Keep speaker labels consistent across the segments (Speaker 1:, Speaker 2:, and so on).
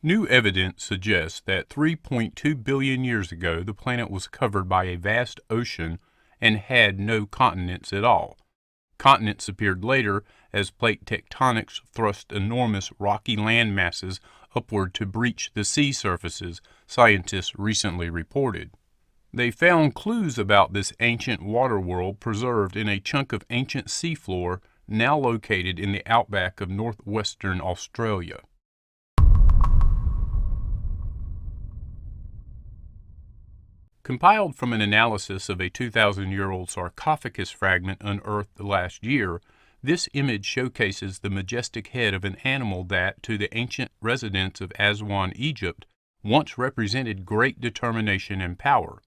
Speaker 1: New evidence suggests that 3.2 billion years ago the planet was covered by a vast ocean and had no continents at all. Continents appeared later as plate tectonics thrust enormous rocky land masses upward to breach the sea surfaces, scientists recently reported. They found clues about this ancient water world preserved in a chunk of ancient seafloor now located in the outback of northwestern Australia. Compiled from an analysis of a 2,000-year-old sarcophagus fragment unearthed last year, this image showcases the majestic head of an animal that, to the ancient residents of Aswan, Egypt, once represented great determination and power.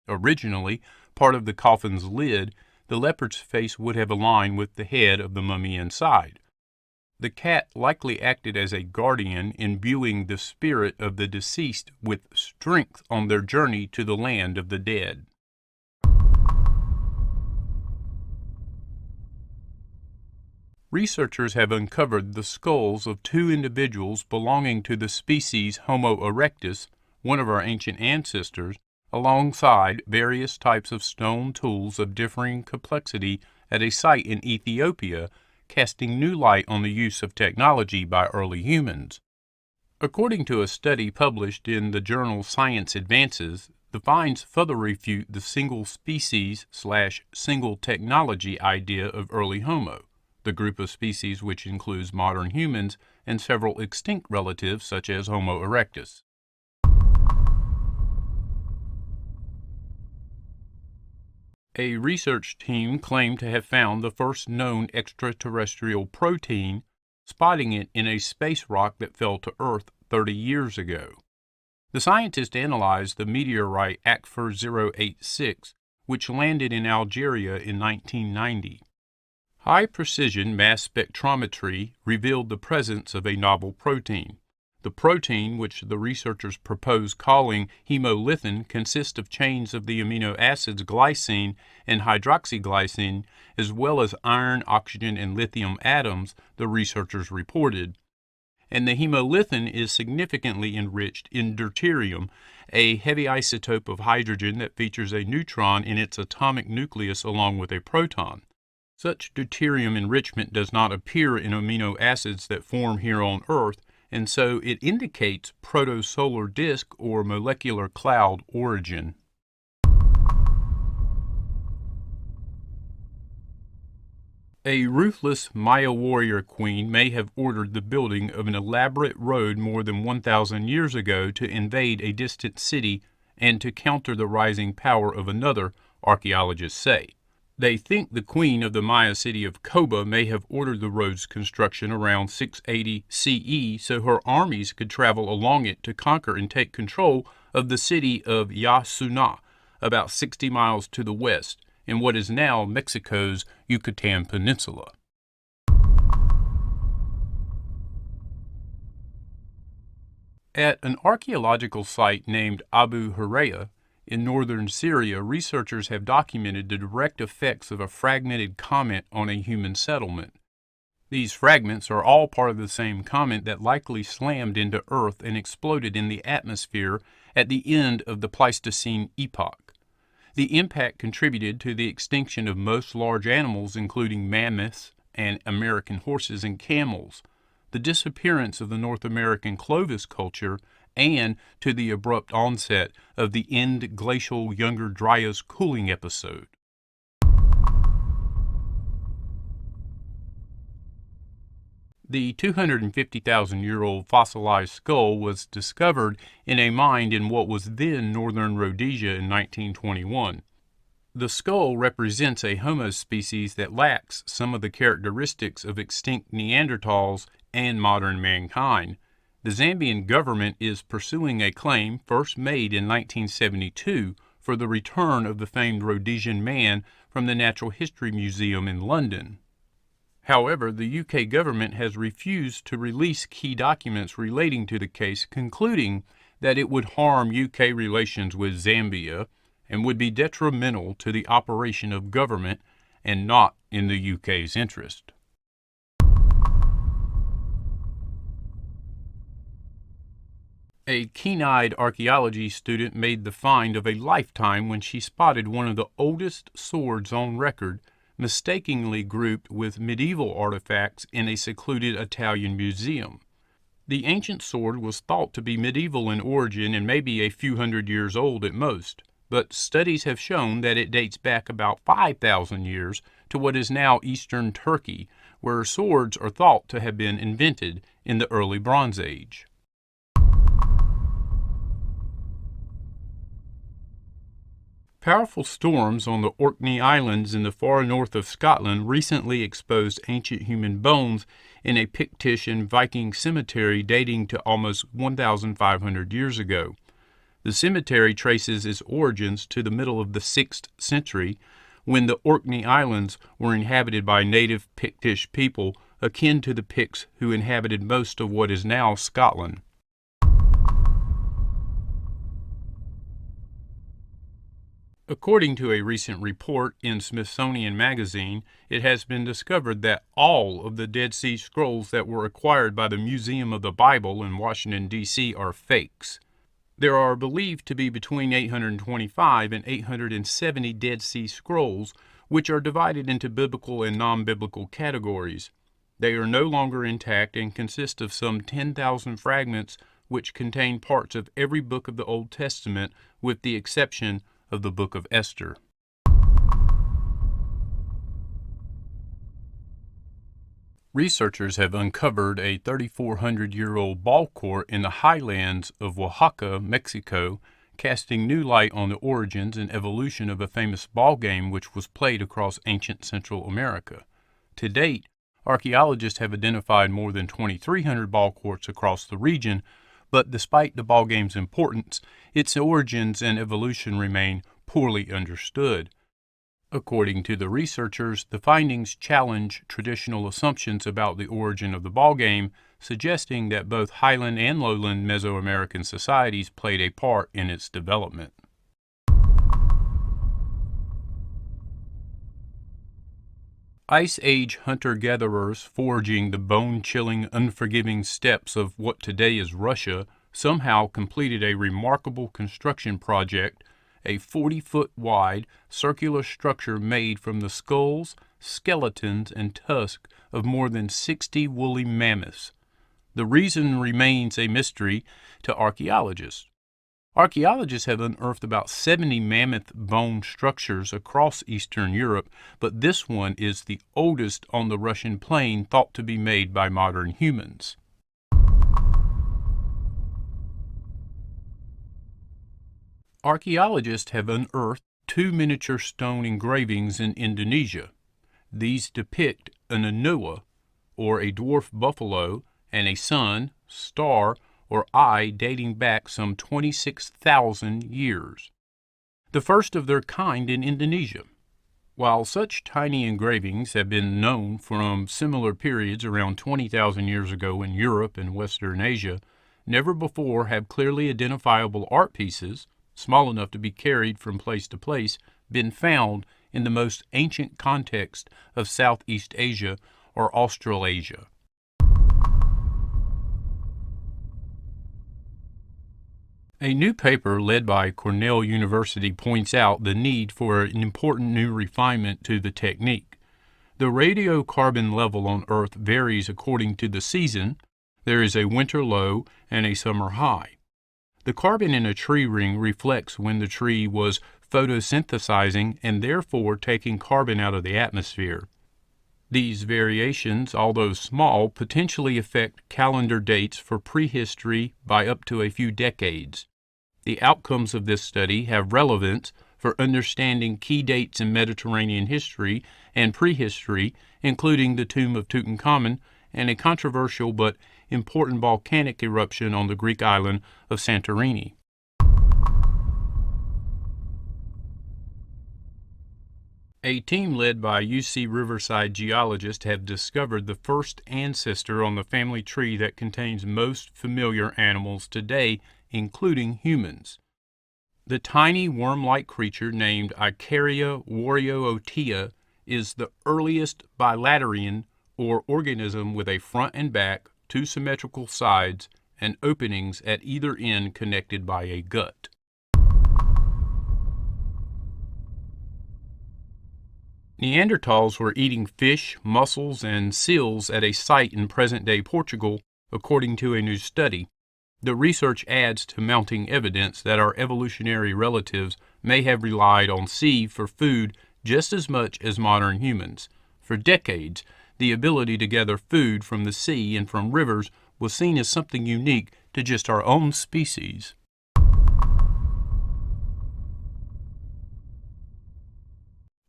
Speaker 1: Originally, part of the coffin's lid, the leopard's face would have aligned with the head of the mummy inside. The cat likely acted as a guardian, imbuing the spirit of the deceased with strength on their journey to the land of the dead. Researchers have uncovered the skulls of two individuals belonging to the species Homo erectus, one of our ancient ancestors, alongside various types of stone tools of differing complexity at a site in Ethiopia, casting new light on the use of technology by early humans. According to a study published in the journal Science Advances, the finds further refute the single species/single technology idea of early Homo, the group of species which includes modern humans and several extinct relatives such as Homo erectus. A research team claimed to have found the first known extraterrestrial protein, spotting it in a space rock that fell to Earth 30 years ago. The scientists analyzed the meteorite Akfer 086, which landed in Algeria in 1990. High-precision mass spectrometry revealed the presence of a novel protein. The protein, which the researchers propose calling hemolythin, consists of chains of the amino acids glycine and hydroxyglycine, as well as iron, oxygen, and lithium atoms, the researchers reported. And the hemolythin is significantly enriched in deuterium, a heavy isotope of hydrogen that features a neutron in its atomic nucleus along with a proton. Such deuterium enrichment does not appear in amino acids that form here on Earth, and so it indicates protosolar disk or molecular cloud origin. A ruthless Maya warrior queen may have ordered the building of an elaborate road more than 1,000 years ago to invade a distant city and to counter the rising power of another, archaeologists say. They think the queen of the Maya city of Koba may have ordered the road's construction around 680 CE so her armies could travel along it to conquer and take control of the city of Yasuna, about 60 miles to the west, in what is now Mexico's Yucatan Peninsula. At an archaeological site named Abu Hureyra, in northern Syria, researchers have documented the direct effects of a fragmented comet on a human settlement. These fragments are all part of the same comet that likely slammed into Earth and exploded in the atmosphere at the end of the Pleistocene epoch. The impact contributed to the extinction of most large animals, including mammoths and American horses and camels, the disappearance of the North American Clovis culture, and to the abrupt onset of the end glacial Younger Dryas cooling episode. The 250,000-year-old fossilized skull was discovered in a mine in what was then northern Rhodesia in 1921. The skull represents a Homo species that lacks some of the characteristics of extinct Neanderthals and modern mankind. The Zambian government is pursuing a claim first made in 1972 for the return of the famed Rhodesian man from the Natural History Museum in London. However, the UK government has refused to release key documents relating to the case, concluding that it would harm UK relations with Zambia and would be detrimental to the operation of government and not in the UK's interest. 」 . 」 . 」 . 」 . 」 . 」 . 」 . 」 . 」 . 」 . 」 . 」 . 」 . 」 . . 」 . 」 . 」 . 」 . 」 . 」 . 」 . 」 . 」 . 」 . 」 . 」 . 」 . 」 . 」A keen-eyed archaeology student made the find of a lifetime when she spotted one of the oldest swords on record, mistakenly grouped with medieval artifacts in a secluded Italian museum. The ancient sword was thought to be medieval in origin and maybe a few hundred years old at most, but studies have shown that it dates back about 5,000 years to what is now eastern Turkey, where swords are thought to have been invented in the early Bronze Age. Powerful storms on the Orkney Islands in the far north of Scotland recently exposed ancient human bones in a Pictish and Viking cemetery dating to almost 1,500 years ago. The cemetery traces its origins to the middle of the 6th century, when the Orkney Islands were inhabited by native Pictish people akin to the Picts who inhabited most of what is now Scotland. According to a recent report in Smithsonian Magazine, it has been discovered that all of the Dead Sea Scrolls that were acquired by the Museum of the Bible in Washington, D.C. are fakes. There are believed to be between 825 and 870 Dead Sea Scrolls, which are divided into biblical and non-biblical categories. They are no longer intact and consist of some 10,000 fragments which contain parts of every book of the Old Testament with the exception of the book of Esther. Researchers have uncovered a 3,400-year-old Ballcourt in the Highlands of Oaxaca, Mexico, casting new light on the origins and evolution of a famous ball game which was played across ancient Central America. To date, archaeologists have identified more than 2,300 Ballcourts across the region, but despite the ball game's importance, its origins and evolution remain poorly understood. According to the researchers, the findings challenge traditional assumptions about the origin of the ball game, suggesting that both highland and lowland Mesoamerican societies played a part in its development. Ice Age hunter-gatherers forging the bone-chilling, unforgiving steppes of what today is Russia somehow completed a remarkable construction project, a 40-foot wide, circular structure made from the skulls, skeletons, and tusks of more than 60 woolly mammoths. The reason remains a mystery to archaeologists. Archaeologists have unearthed about 70 mammoth bone structures across Eastern Europe, but this one is the oldest on the Russian plain thought to be made by modern humans. Archaeologists have unearthed 2 miniature stone engravings in Indonesia. These depict an Anua, or a dwarf buffalo, and a sun, star, or eye dating back some 26,000 years. The first of their kind in Indonesia. While such tiny engravings have been known from similar periods around 20,000 years ago in Europe and Western Asia, never before have clearly identifiable art pieces, small enough to be carried from place to place, been found in the most ancient context of Southeast Asia or Australasia. A new paper led by Cornell University points out the need for an important new refinement to the technique. The radiocarbon level on Earth varies according to the season. There is a winter low and a summer high. The carbon in a tree ring reflects when the tree was photosynthesizing and therefore taking carbon out of the atmosphere. These variations, although small, potentially affect calendar dates for prehistory by up to a few decades. The outcomes of this study have relevance for understanding key dates in Mediterranean history and prehistory, including the tomb of Tutankhamun and a controversial but important volcanic eruption on the Greek island of Santorini. A team led by UC Riverside geologists have discovered the first ancestor on the family tree that contains most familiar animals today, including humans. The tiny worm-like creature named Icaria warriootea is the earliest bilaterian or organism with a front and back, 2 symmetrical sides, and openings at either end connected by a gut. Neanderthals were eating fish, mussels, and seals at a site in present-day Portugal, according to a new study. The research adds to mounting evidence that our evolutionary relatives may have relied on sea for food just as much as modern humans. For decades, the ability to gather food from the sea and from rivers was seen as something unique to just our own species.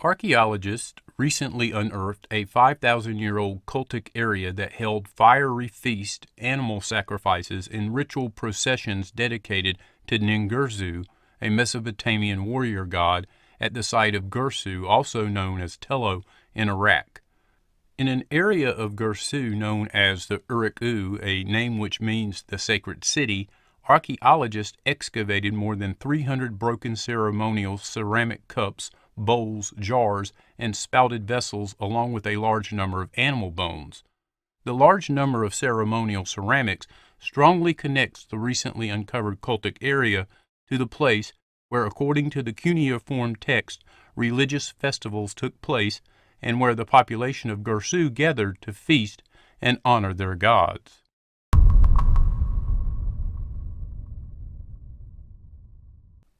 Speaker 1: Archaeologists recently unearthed a 5,000-year-old cultic area that held fiery feasts, animal sacrifices, and ritual processions dedicated to Ningirsu, a Mesopotamian warrior god, at the site of Gursu, also known as Tello, in Iraq. In an area of Gursu known as the Uriku, a name which means the sacred city, archaeologists excavated more than 300 broken ceremonial ceramic cups, bowls, jars, and spouted vessels, along with a large number of animal bones. The large number of ceremonial ceramics strongly connects the recently uncovered cultic area to the place where, according to the cuneiform text, religious festivals took place and where the population of Gursu gathered to feast and honor their gods.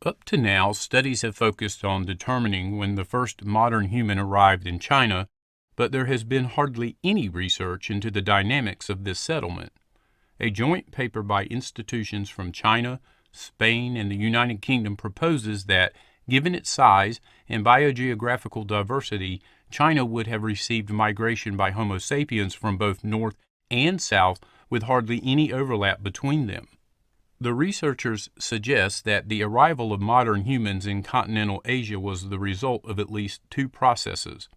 Speaker 1: Up to now, studies have focused on determining when the first modern human arrived in China, but there has been hardly any research into the dynamics of this settlement. A joint paper by institutions from China, Spain, and the United Kingdom proposes that, given its size and biogeographical diversity, China would have received migration by Homo sapiens from both north and south with hardly any overlap between them. The researchers suggest that the arrival of modern humans in continental Asia was the result of at least two processes.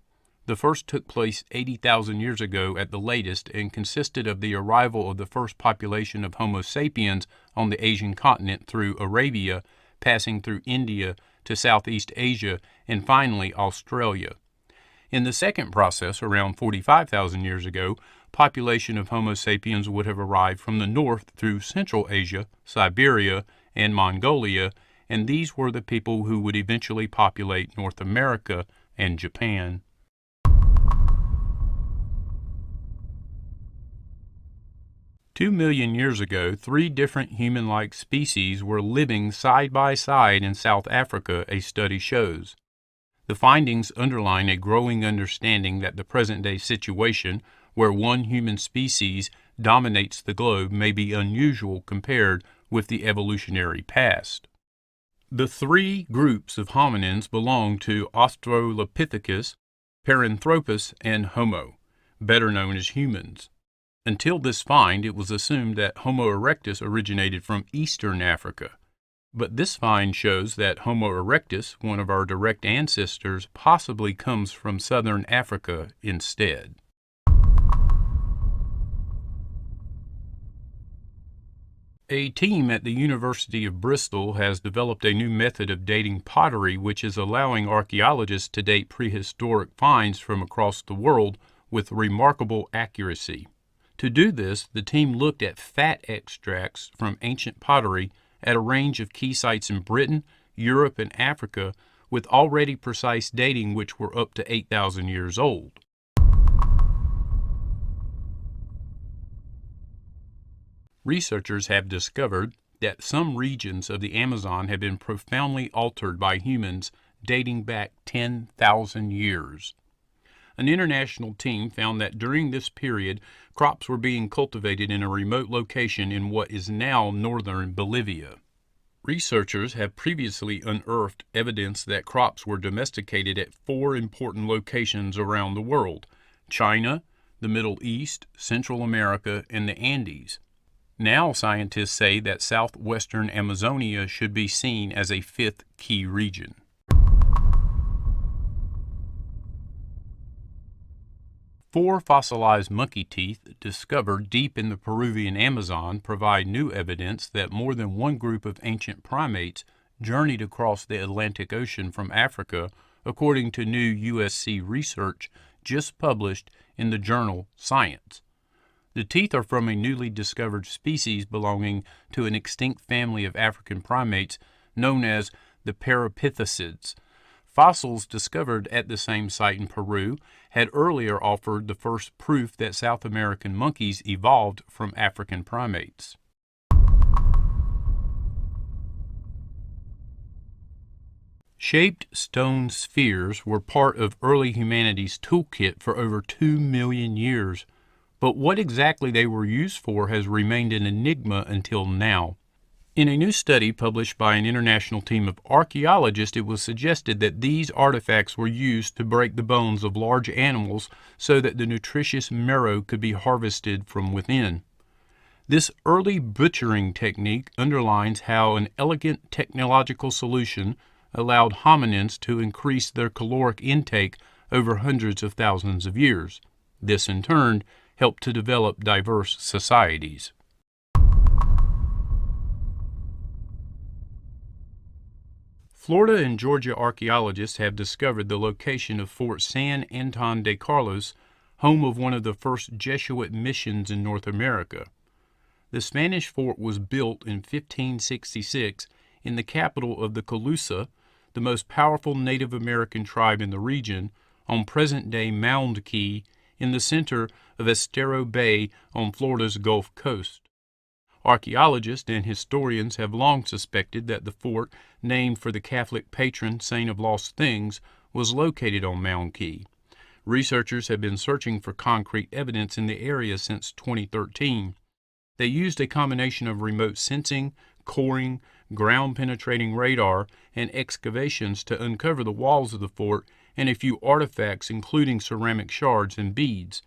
Speaker 1: The first took place 80,000 years ago at the latest and consisted of the arrival of the first population of Homo sapiens on the Asian continent through Arabia, passing through India to Southeast Asia, and finally Australia. In the second process, around 45,000 years ago, population of Homo sapiens would have arrived from the north through Central Asia, Siberia, and Mongolia, and these were the people who would eventually populate North America and Japan. Two million years ago, three different human-like species were living side by side in South Africa, a study shows. The findings underline a growing understanding that the present-day situation, where one human species dominates the globe, may be unusual compared with the evolutionary past. The three groups of hominins belong to Australopithecus, Paranthropus, and Homo, better known as humans. Until this find, it was assumed that Homo erectus originated from eastern Africa. But this find shows that Homo erectus, one of our direct ancestors, possibly comes from southern Africa instead. A team at the University of Bristol has developed a new method of dating pottery which is allowing archaeologists to date prehistoric finds from across the world with remarkable accuracy. To do this, the team looked at fat extracts from ancient pottery at a range of key sites in Britain, Europe, and Africa, with already precise dating which were up to 8,000 years old. Researchers have discovered that some regions of the Amazon have been profoundly altered by humans dating back 10,000 years. An international team found that during this period, crops were being cultivated in a remote location in what is now northern Bolivia. Researchers have previously unearthed evidence that crops were domesticated at four important locations around the world: China, the Middle East, Central America, and the Andes. Now scientists say that southwestern Amazonia should be seen as a fifth key region. Four fossilized monkey teeth discovered deep in the Peruvian Amazon provide new evidence that more than one group of ancient primates journeyed across the Atlantic Ocean from Africa, according to new USC research just published in the journal Science. The teeth are from a newly discovered species belonging to an extinct family of African primates known as the Parapithecids. Fossils discovered at the same site in Peru had earlier offered the first proof that South American monkeys evolved from African primates. Shaped stone spheres were part of early humanity's toolkit for over 2 million years, but what exactly they were used for has remained an enigma until now. In a new study published by an international team of archaeologists, it was suggested that these artifacts were used to break the bones of large animals so that the nutritious marrow could be harvested from within. This early butchering technique underlines how an elegant technological solution allowed hominins to increase their caloric intake over hundreds of thousands of years. This, in turn, helped to develop diverse societies. Florida and Georgia archaeologists have discovered the location of Fort San Anton de Carlos, home of one of the first Jesuit missions in North America. The Spanish fort was built in 1566 in the capital of the Calusa, the most powerful Native American tribe in the region, on present-day Mound Key in the center of Estero Bay on Florida's Gulf Coast. Archaeologists and historians have long suspected that the fort, named for the Catholic patron saint of lost things, was located on Mound Key. Researchers have been searching for concrete evidence in the area since 2013. They used a combination of remote sensing, coring, ground-penetrating radar, and excavations to uncover the walls of the fort and a few artifacts including ceramic shards and beads.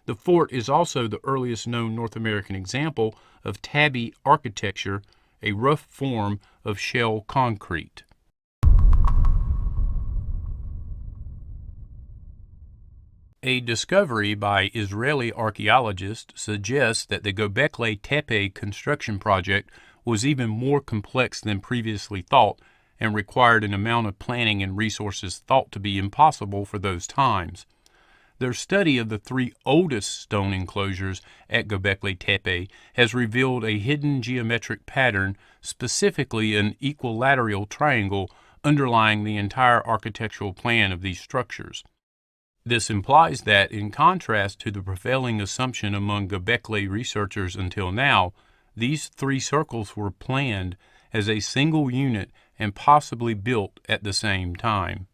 Speaker 1: The fort is also the earliest known North American example of tabby architecture, a rough form of shell concrete. A discovery by Israeli archaeologists suggests that the Göbekli Tepe construction project was even more complex than previously thought and required an amount of planning and resources thought to be impossible for those times. Their study of the 3 oldest stone enclosures at Göbekli Tepe has revealed a hidden geometric pattern, specifically an equilateral triangle underlying the entire architectural plan of these structures. This implies that, in contrast to the prevailing assumption among Göbekli researchers until now, these 3 circles were planned as a single unit and possibly built at the same time.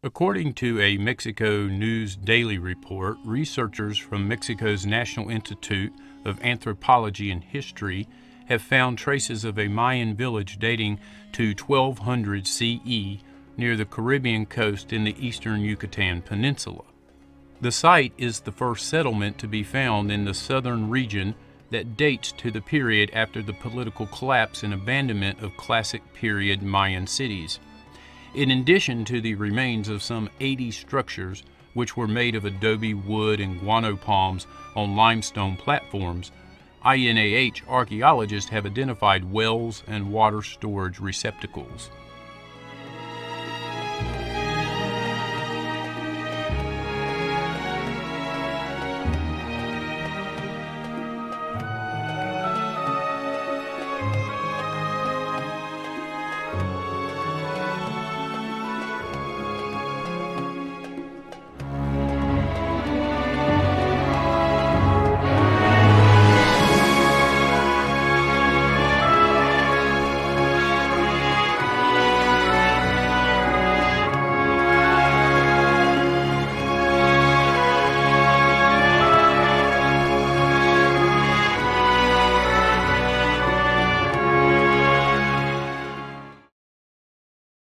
Speaker 1: According to a Mexico News Daily report, researchers from Mexico's National Institute of Anthropology and History have found traces of a Mayan village dating to 1200 CE near the Caribbean coast in the eastern Yucatan Peninsula. The site is the first settlement to be found in the southern region that dates to the period after the political collapse and abandonment of classic period Mayan cities. In addition to the remains of some 80 structures, which were made of adobe wood and guano palms on limestone platforms, INAH archaeologists have identified wells and water storage receptacles.